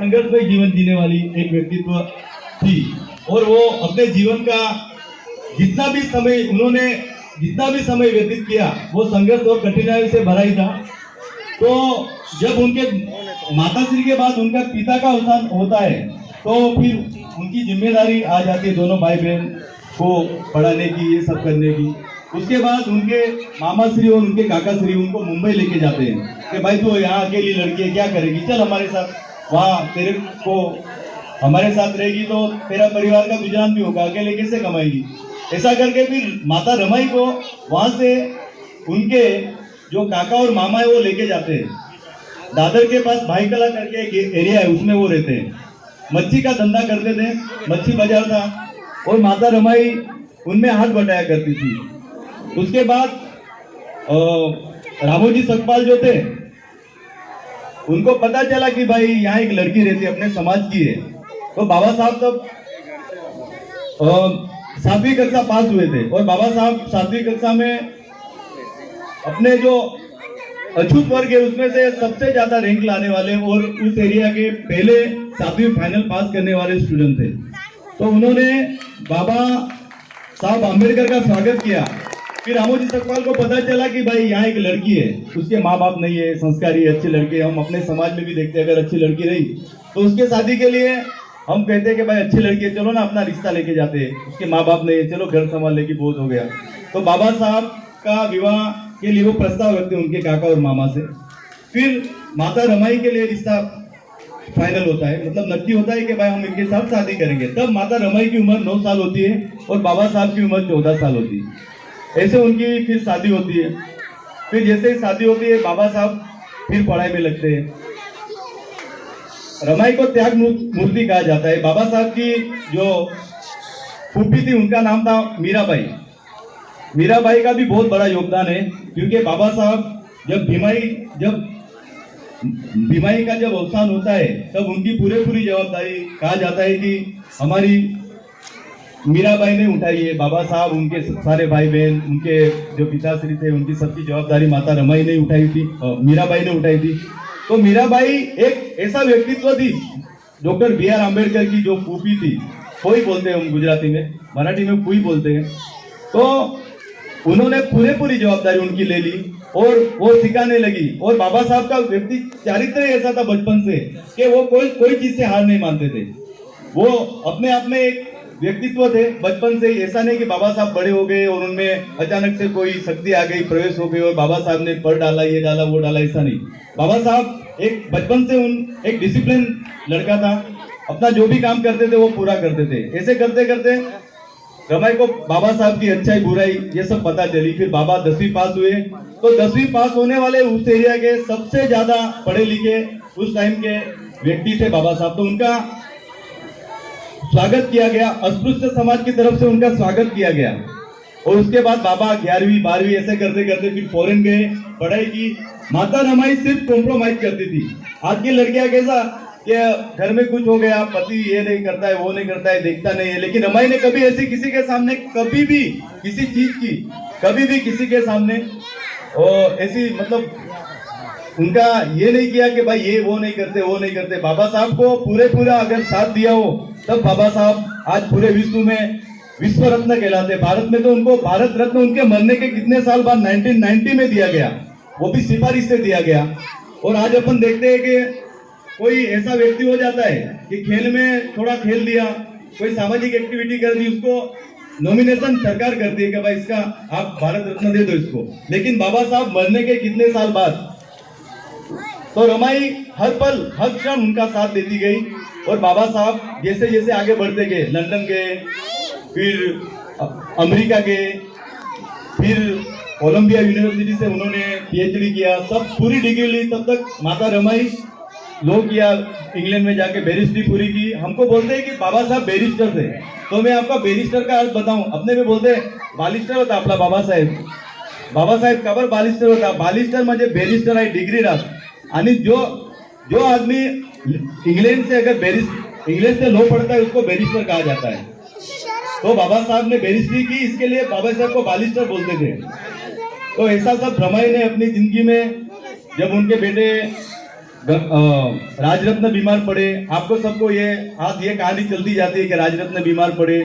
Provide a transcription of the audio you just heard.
संघर्षमय जीवन जीने वाली एक व्यक्तित्व थी और वो अपने जीवन का जितना भी समय व्यतीत किया वो संघर्ष और कठिनाई से भरा ही था। तो जब उनके माताश्री के बाद उनका पिता का अवसान होता है तो फिर उनकी जिम्मेदारी आ जाती है दोनों भाई बहन को पढ़ाने की, ये सब करने की। उसके बाद उनके मामा श्री और उनके काका श्री उनको मुंबई लेके जाते हैं कि भाई तू यहाँ अकेली लड़की है, क्या करेगी, चल हमारे साथ, वहाँ तेरे को हमारे साथ रहेगी तो तेरा परिवार का गुजारा भी होगा, अकेले कैसे कमाएगी। ऐसा करके फिर माता रमाई को वहाँ से उनके जो काका और मामा है वो लेके जाते हैं। दादर के पास भाई कला करके एक एरिया है, उसमें वो रहते हैं। मच्छी का धंधा करते थे, मच्छी बाजार था और माता रमाई उनमें हाथ बटाया करती थी। उसके बाद रामोजी सकपाल जो थे उनको पता चला कि भाई यहाँ एक लड़की रहती है, अपने समाज की है। तो बाबा साहब तब 7वीं कक्षा पास हुए थे और बाबा साहब 7वीं कक्षा में अपने जो अछूत वर्ग है उसमें से सबसे ज्यादा रैंक लाने वाले और उस एरिया के पहले 7वीं फाइनल पास करने वाले स्टूडेंट थे। तो उन्होंने बाबा साहब अम्बेडकर का स्वागत किया। फिर रामोजी सकपाल को पता चला कि भाई यहाँ एक लड़की है, उसके माँ बाप नहीं है, संस्कारी अच्छी लड़की है। हम अपने समाज में भी देखते हैं अगर अच्छी लड़की रही तो उसके शादी के लिए हम कहते हैं कि भाई अच्छी लड़की है, चलो ना अपना रिश्ता लेके जाते हैं। उसके माँ बाप नहीं है, चलो घर संभालने की बहुत हो गया। तो बाबा साहब का विवाह के लिए वो प्रस्ताव रखते हैं उनके काका और मामा से। फिर माता रमाई के लिए रिश्ता फाइनल होता है, मतलब नक्की होता है कि भाई हम इनके साथ शादी करेंगे। तब माता रमाई की उम्र 9 साल होती है और बाबा साहब की उम्र 14 साल होती है। ऐसे उनकी फिर शादी होती है। फिर जैसे ही शादी होती है बाबा साहब फिर पढ़ाई में लगते हैं। रमाई को त्याग मूर्ति कहा जाता है। बाबा साहब की जो फूफी थी उनका नाम था मीराबाई। मीराबाई का भी बहुत बड़ा योगदान है क्योंकि बाबा साहब जब भीमाई का जब अवसान होता है तब उनकी पूरी जवाबदारी कहा जाता है कि हमारी मीराबाई ने उठाई है। बाबा साहब, उनके सारे भाई बहन, उनके जो पिताश्री थे उनकी सबकी जवाबदारी माता रमाई ने उठाई थी, मीराबाई ने उठाई थी। तो मीराबाई एक ऐसा व्यक्तित्व थी, डॉक्टर बी आर अम्बेडकर की जो फूफी थी, कोई बोलते हैं हम गुजराती में, मराठी में कोई बोलते हैं। तो उन्होंने पूरी जवाबदारी उनकी ले ली और वो सिखाने लगी। और बाबा साहब का व्यक्ति चारित्र ऐसा था बचपन से कि वो कोई चीज से हार नहीं मानते थे। वो अपने आप में एक व्यक्तित्व थे बचपन से। ऐसा नहीं कि बाबा साहब बड़े हो गए और उनमें अचानक से कोई शक्ति आ गई, प्रवेश हो गई और बाबा साहब ने पढ़ डाला, ये डाला, वो डाला, ऐसा नहीं। बाबा साहब एक बचपन से एक डिसिप्लिन लड़का था। अपना जो भी काम करते थे वो पूरा करते थे। ऐसे करते करते रमाई को बाबा साहब की अच्छाई बुराई ये सब पता चली। फिर बाबा 10वीं पास हुए। तो 10वीं पास होने वाले उस एरिया के सबसे ज्यादा पढ़े लिखे उस टाइम के व्यक्ति थे बाबा साहब। तो उनका स्वागत किया गया, अस्पृश्य समाज की तरफ से उनका स्वागत किया गया। और उसके बाद बाबा 11वीं 12वीं ऐसे करते करते फिर फॉरेन गए, पढ़ाई की। माता रमाई सिर्फ कॉम्प्रोमाइज करती थी। आज की लड़कियां कैसा कि घर में कुछ हो गया, पति ये नहीं करता है, वो नहीं करता है, देखता नहीं है। लेकिन रमाई ने कभी ऐसी किसी के सामने, कभी भी किसी चीज की, कभी भी किसी के सामने और ऐसी मतलब उनका ये नहीं किया कि भाई ये वो नहीं करते, वो नहीं करते। बाबा साहब को पूरा अगर साथ दिया हो तब बाबा साहब आज पूरे विश्व में विश्व रत्न कहलाते। भारत में तो उनको भारत रत्न उनके मरने के कितने साल बाद 1990 में दिया गया, वो भी सिफारिश से दिया गया। और आज अपन देखते हैं कि कोई ऐसा व्यक्ति हो जाता है कि खेल में थोड़ा खेल दिया, कोई सामाजिक एक्टिविटी कर दी, उसको नॉमिनेशन सरकार करती है कि भाई इसका आप भारत रत्न दे दो इसको। लेकिन बाबा साहब मरने के कितने साल बाद तो रमाई हर पल हर क्षण उनका साथ देती गई। और बाबा साहब जैसे जैसे आगे बढ़ते गए, लंदन गए, फिर अमेरिका गए, फिर कोलंबिया यूनिवर्सिटी से उन्होंने पीएचडी किया, सब पूरी डिग्री ली। तब तक माता रमाई लॉ किया, इंग्लैंड में जाके बैरिस्ट्री पूरी की। हमको बोलते हैं कि बाबा साहब बैरिस्टर थे, तो मैं आपका बैरिस्टर का अर्थ बताऊं। अपने में बोलते हैं बालिस्टर होता आपला बाबासाहेब, बाबासाहेब का बालिस्टर होता। बालिस्टर म्हणजे बैरिस्टर आहे, डिग्री राहत। आणि जो आदमी इंग्लैंड से अगर इंग्लैंड से लॉ पढ़ता है उसको बैरिस्टर कहा जाता है। तो बाबा साहब ने बैरिस्ट्री की, इसके लिए बाबा साहब को बालिस्टर बोलते थे। तो ऐसा सब रमाई ने अपनी जिंदगी में, जब उनके बेटे राजरत्न बीमार पड़े, आपको सबको ये आज ये कहानी चलती जाती है कि राजरत्न बीमार पड़े,